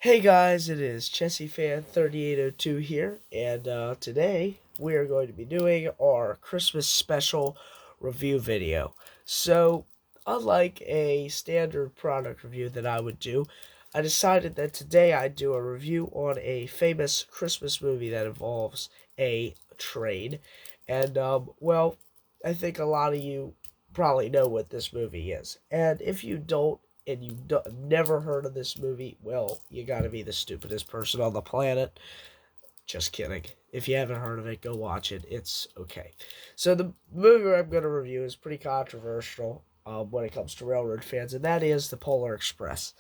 Hey guys, it is Chessy Fan 3802 here, and today we are going to be doing our Christmas special review video. So, unlike a standard product review that I would do, I decided that today I'd do a review on a famous Christmas movie that involves a train. And, I think a lot of you probably know what this movie is. And if you don't, and never heard of this movie, well, you gotta be the stupidest person on the planet. Just kidding. If you haven't heard of it, go watch it. It's okay. So the movie I'm going to review is pretty controversial when it comes to railroad fans, and that is The Polar Express.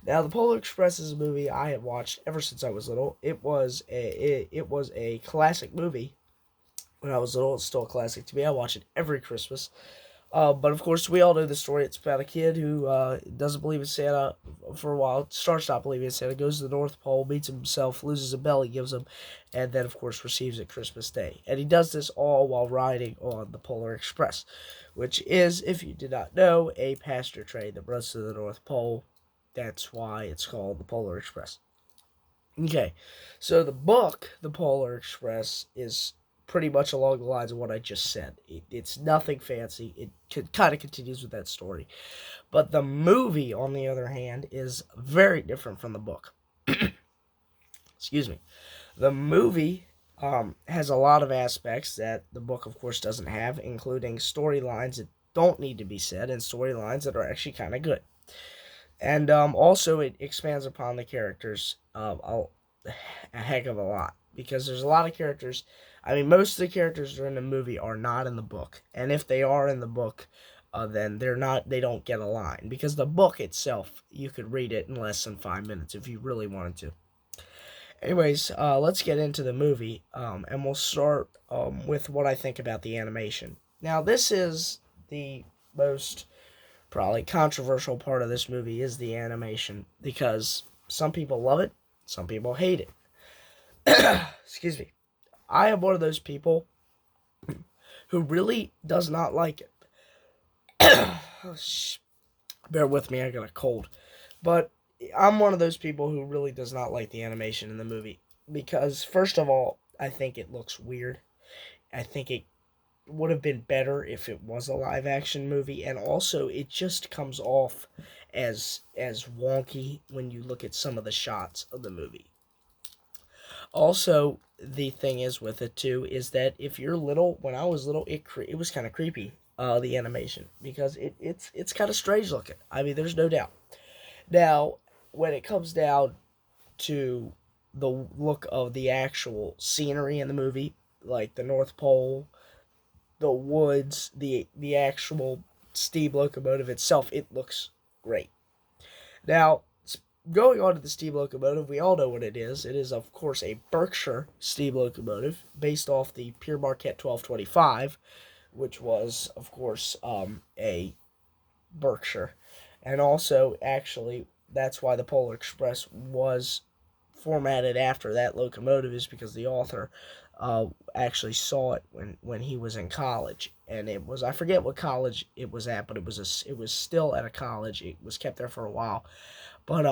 Now, The Polar Express is a movie I have watched ever since I was little. It was a classic movie when I was little. It's still a classic to me. I watch it every Christmas. But of course, we all know the story. It's about a kid who doesn't believe in Santa for a while, starts not believing in Santa, goes to the North Pole, meets himself, loses a bell he gives him, and then, of course, receives it Christmas Day. And he does this all while riding on the Polar Express, which is, if you did not know, a passenger train that runs to the North Pole. That's why it's called the Polar Express. Okay, so the book, The Polar Express, is pretty much along the lines of what I just said. It's nothing fancy. It kind of continues with that story. But the movie, on the other hand, is very different from the book. Excuse me. The movie has a lot of aspects that the book, of course, doesn't have, including storylines that don't need to be said and storylines that are actually kind of good. And also, it expands upon the characters a heck of a lot because there's a lot of characters. I mean, most of the characters that are in the movie are not in the book, and if they are in the book, then they're not. They don't get a line because the book itself, you could read it in less than 5 minutes if you really wanted to. Anyways, let's get into the movie, and we'll start with what I think about the animation. Now, this is the most probably controversial part of this movie is the animation because some people love it, some people hate it. Excuse me. I am one of those people who really does not like it. Oh, bear with me, I got a cold. But I'm one of those people who really does not like the animation in the movie because, first of all, I think it looks weird. I think it would have been better if it was a live action movie, and also it just comes off as wonky when you look at some of the shots of the movie. Also, the thing is with it too is that if you're little, when I was little, it was kind of creepy. The animation because it's kind of strange looking. I mean, there's no doubt. Now, when it comes down to the look of the actual scenery in the movie, like the North Pole, the woods, the actual steam locomotive itself, it looks great. Now, going on to the steam locomotive, we all know what it is. It is, of course, a Berkshire steam locomotive based off the Pere Marquette 1225, which was, of course, a Berkshire. And also, actually, that's why the Polar Express was formatted after that locomotive, is because the author actually saw it when he was in college, and it was, I forget what college it was at, but it was still at a college. It was kept there for a while, but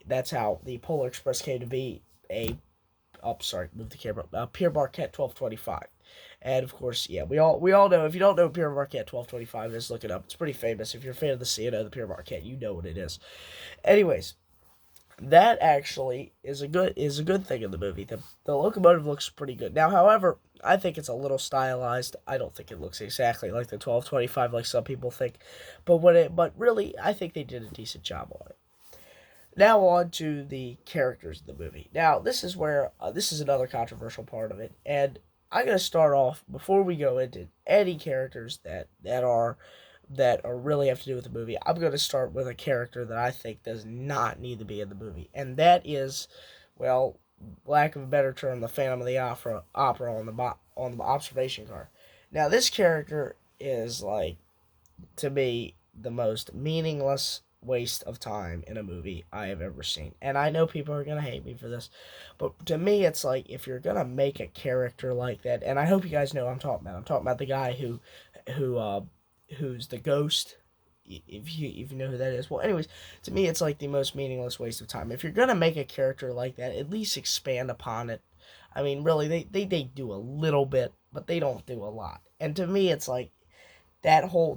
that's how the Polar Express came to be. Move the camera. Pere Marquette 1225. And of course, yeah, we all know. If you don't know Pere Marquette 1225, just look it up. It's pretty famous. If you're a fan of the CNO, the Pere Marquette, you know what it is. Anyways, that actually is a good thing in the movie. The locomotive looks pretty good. Now, however, I think it's a little stylized. I don't think it looks exactly like the 1225 like some people think, but really I think they did a decent job on it. Now on to the characters of the movie. Now this is another controversial part of it, and I'm gonna start off before we go into any characters that are really have to do with the movie. I'm gonna start with a character that I think does not need to be in the movie, and that is, well, lack of a better term, the Phantom of the Opera on the observation car. Now this character is like, to me, the most meaningless waste of time in a movie I have ever seen. And I know people are going to hate me for this, but to me, it's like, if you're going to make a character like that, and I hope you guys know what I'm talking about. I'm talking about the guy who's the ghost if you know who that is. Well, anyways, to me, it's like the most meaningless waste of time. If you're gonna make a character like that, at least expand upon it. I mean, really, they do a little bit, but they don't do a lot. And to me, it's like that whole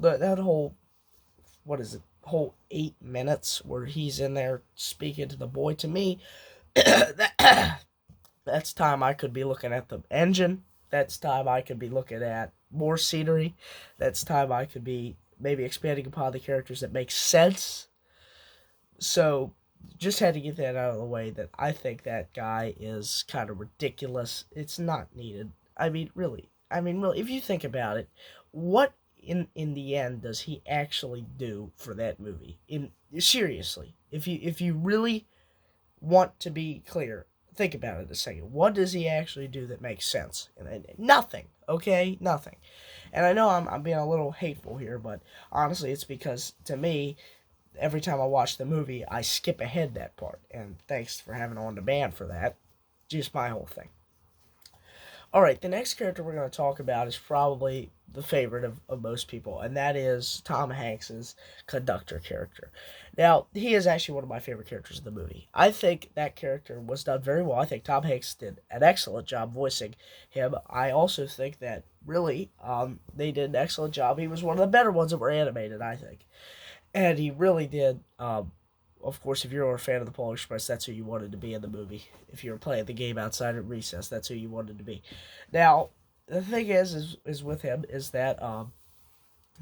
what is it, whole 8 minutes where he's in there speaking to the boy. To me, that, that's time I could be looking at the engine. That's time I could be looking at more scenery. That's time I could be maybe expanding upon the characters that make sense. So just had to get that out of the way that I think that guy is kind of ridiculous. It's not needed. I mean, really, if you think about it, what in the end does he actually do for that movie? In seriously, if you really want to be clear, think about it a second. What does he actually do that makes sense? And nothing. Okay, nothing. And I know I'm being a little hateful here, but honestly, it's because to me, every time I watch the movie, I skip ahead that part. And thanks for having on demand for that. Just my whole thing. All right, the next character we're going to talk about is probably the favorite of most people, and that is Tom Hanks's conductor character. Now, he is actually one of my favorite characters in the movie. I think that character was done very well. I think Tom Hanks did an excellent job voicing him. I also think that really they did an excellent job. He was one of the better ones that were animated, I think. And he really did. Of course, if you're a fan of the Polar Express, that's who you wanted to be in the movie. If you were playing the game outside at recess, that's who you wanted to be. Now, the thing is with him is that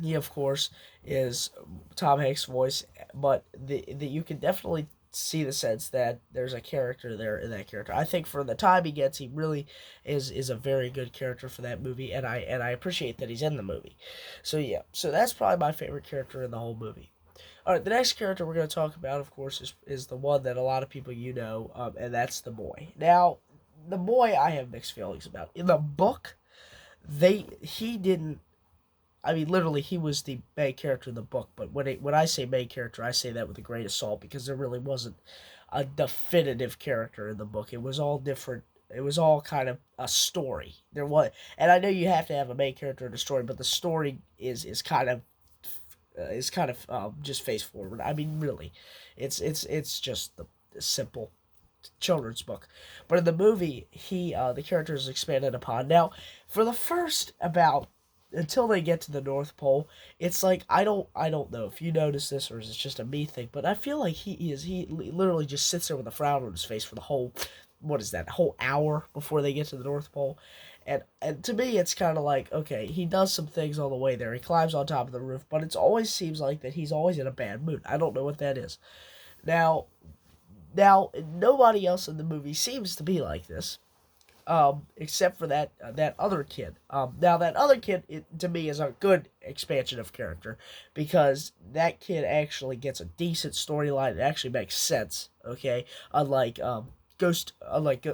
he, of course, is Tom Hanks' voice, but the you can definitely see the sense that there's a character there in that character. I think for the time he gets, he really is a very good character for that movie, and I appreciate that he's in the movie. So yeah, so that's probably my favorite character in the whole movie. All right, the next character we're going to talk about, of course, is the one that a lot of people and that's the boy. Now, the boy I have mixed feelings about. In the book, he didn't. I mean, literally, he was the main character in the book. But when I say main character, I say that with a great assault because there really wasn't a definitive character in the book. It was all different. It was all kind of a story. There was, and I know you have to have a main character in a story, but the story is kind of just face forward. I mean, really, it's just the simple children's book. But in the movie, the character is expanded upon. Now, for the first about until they get to the North Pole, it's like I don't know if you notice this or is it just a me thing, but I feel like he literally just sits there with a frown on his face for the whole what is that whole hour before they get to the North Pole. And to me, it's kind of like, okay, he does some things on the way there. He climbs on top of the roof, but it always seems like that he's always in a bad mood. I don't know what that is. Now, now nobody else in the movie seems to be like this, except for that other kid. Now that other kid, to me, is a good expansion of character because that kid actually gets a decent storyline. It actually makes sense. Okay, unlike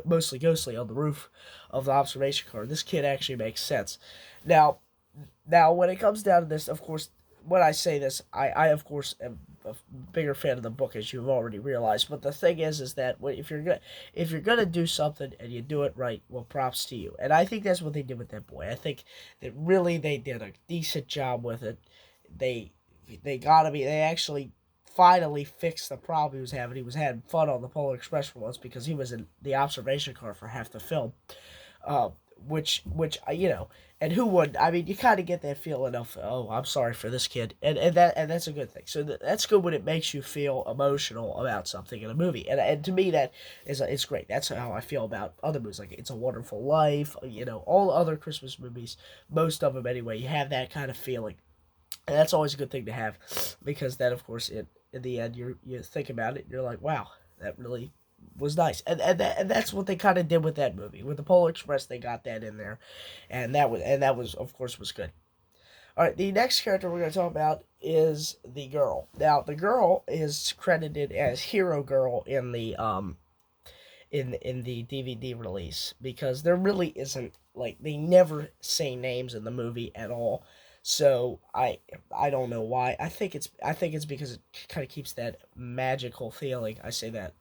mostly Ghostly on the roof of the observation car. This kid actually makes sense. Now, now when it comes down to this, of course, when I say this, I of course am a bigger fan of the book as you've already realized. But the thing is that if you're gonna do something and you do it right, well, props to you. And I think that's what they did with that boy. I think that really they did a decent job with it. They they actually finally fixed the problem he was having. He was having fun on the Polar Express for once because he was in the observation car for half the film. Uh, which and who would? I mean, you kind of get that feeling of, oh, I'm sorry for this kid, and that's a good thing. So that's good when it makes you feel emotional about something in a movie, and to me that it's great. That's how I feel about other movies, like It's a Wonderful Life, all other Christmas movies, most of them anyway. You have that kind of feeling, and that's always a good thing to have, because then of course in the end you think about it, and you're like, wow, that really was nice, and that's what they kind of did with that movie. With the Polar Express, they got that in there, and that was of course was good. All right, the next character we're going to talk about is the girl. Now, the girl is credited as Hero Girl in the DVD release because there really isn't, like, they never say names in the movie at all. So I don't know why. I think it's because it kind of keeps that magical feeling. I say that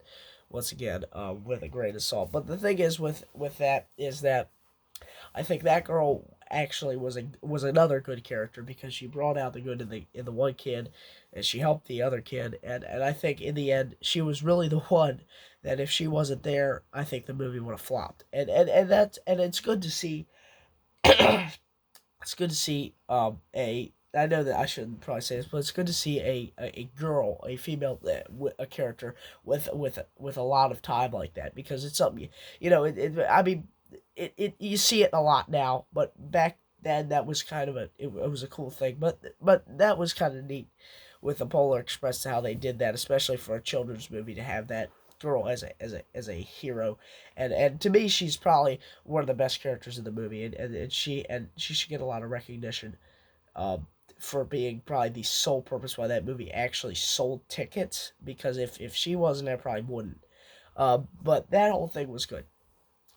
once again with a grain of salt. But the thing is with that is that I think that girl actually was another good character because she brought out the good in the one kid, and she helped the other kid, and I think in the end she was really the one that if she wasn't there, I think the movie would have flopped, and it's good to see. It's good to see a. I know that I shouldn't probably say this, but it's good to see a girl, a female, a character with a lot of time like that because it's something I mean, you see it a lot now, but back then that was kind of it was a cool thing, but that was kind of neat with the Polar Express how they did that, especially for a children's movie to have that girl as a hero, and to me she's probably one of the best characters in the movie, and she should get a lot of recognition, um, for being probably the sole purpose why that movie actually sold tickets, because if she wasn't there, probably wouldn't. But that whole thing was good.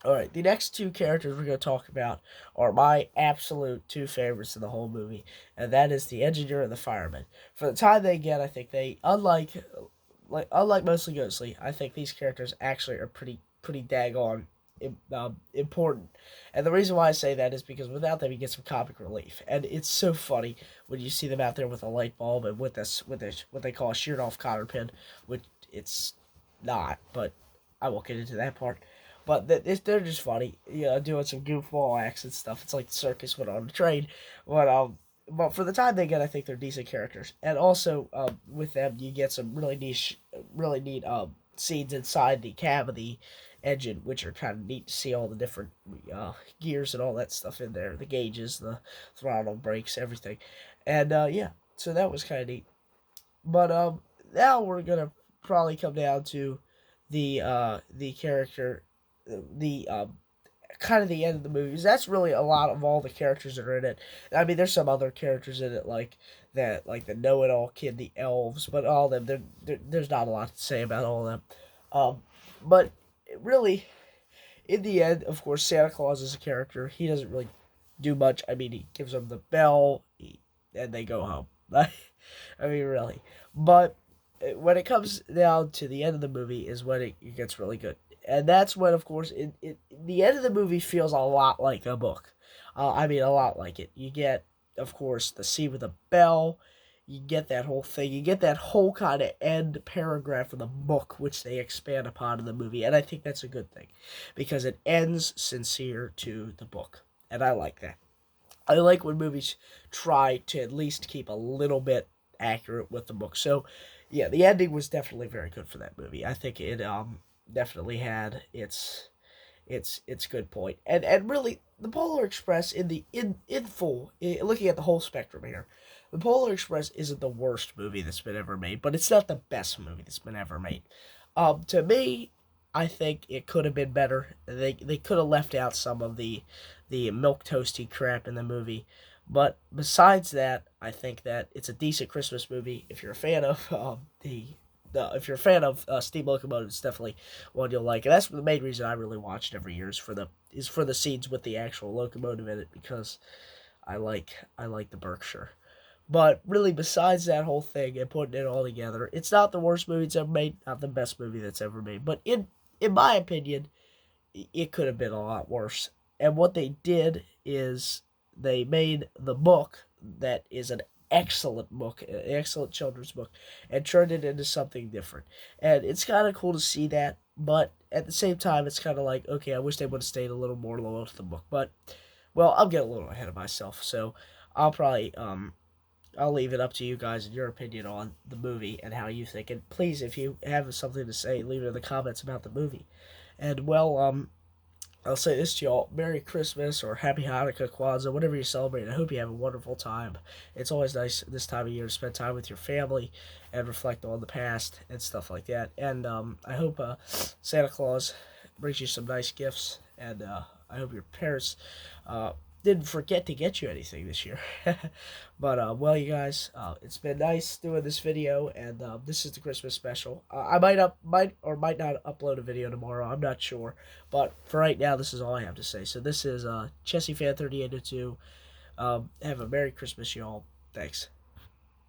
All right, the next two characters we're going to talk about are my absolute two favorites in the whole movie, and that is the engineer and the fireman. For the time they get, I think they unlike mostly Ghostly, I think these characters actually are pretty daggone important. And the reason why I say that is because without them, you get some comic relief, and it's so funny when you see them out there with a light bulb and with what they call a sheared off cotter pin, which it's not, but I won't get into that part. But they're just funny, doing some goofball acts and stuff. It's like the circus went on the train, but for the time they get, I think they're decent characters. And also, with them, you get some really neat scenes inside the cab of the engine, which are kind of neat to see all the different gears and all that stuff in there, the gauges, the throttle, brakes, everything. And yeah, so that was kind of neat. But now we're gonna probably come down to the character, the kind of the end of the movies. That's really a lot of all the characters that are in it. I mean, there's some other characters in it like the know-it-all kid, the elves, but all of them, there's not a lot to say about all of them. But really, in the end, of course, Santa Claus is a character. He doesn't really do much. I mean, he gives them the bell, and they go home. I mean, really. But when it comes down to the end of the movie is when it gets really good. And that's when, of course, the end of the movie feels a lot like a book. I mean, a lot like it. You get, of course, the scene with the bell. You get that whole thing. You get that whole kind of end paragraph of the book, which they expand upon in the movie. And I think that's a good thing because it ends sincere to the book. And I like that. I like when movies try to at least keep a little bit accurate with the book. So, yeah, the ending was definitely very good for that movie. I think it definitely had its good point. And really, the Polar Express in full, looking at the whole spectrum here, the Polar Express isn't the worst movie that's been ever made, but it's not the best movie that's been ever made. To me, I think it could have been better. They could have left out some of the milk toasty crap in the movie. But besides that, I think that it's a decent Christmas movie. If you're a fan of if you're a fan of Steam Locomotive, it's definitely one you'll like. And that's the main reason I really watch it every year is for the scenes with the actual locomotive in it because I like the Berkshire. But really, besides that whole thing and putting it all together, it's not the worst movie that's ever made, not the best movie that's ever made. But in my opinion, it could have been a lot worse. And what they did is they made the book that is an excellent book, an excellent children's book, and turned it into something different. And it's kind of cool to see that, but at the same time, it's kind of like, okay, I wish they would have stayed a little more loyal to the book. But, well, I'm getting a little ahead of myself, so I'll probably I'll leave it up to you guys and your opinion on the movie and how you think. And please, if you have something to say, leave it in the comments about the movie. And well, I'll say this to y'all: Merry Christmas or Happy Hanukkah, Kwanzaa, whatever you celebrate. I hope you have a wonderful time. It's always nice this time of year to spend time with your family and reflect on the past and stuff like that. And I hope Santa Claus brings you some nice gifts, and I hope your parents didn't forget to get you anything this year. But well, you guys, it's been nice doing this video, and this is the Christmas special. I might or might not upload a video tomorrow. I'm not sure, but for right now, this is all I have to say. So this is Chessy Fan 3802. Have a Merry Christmas, y'all. Thanks.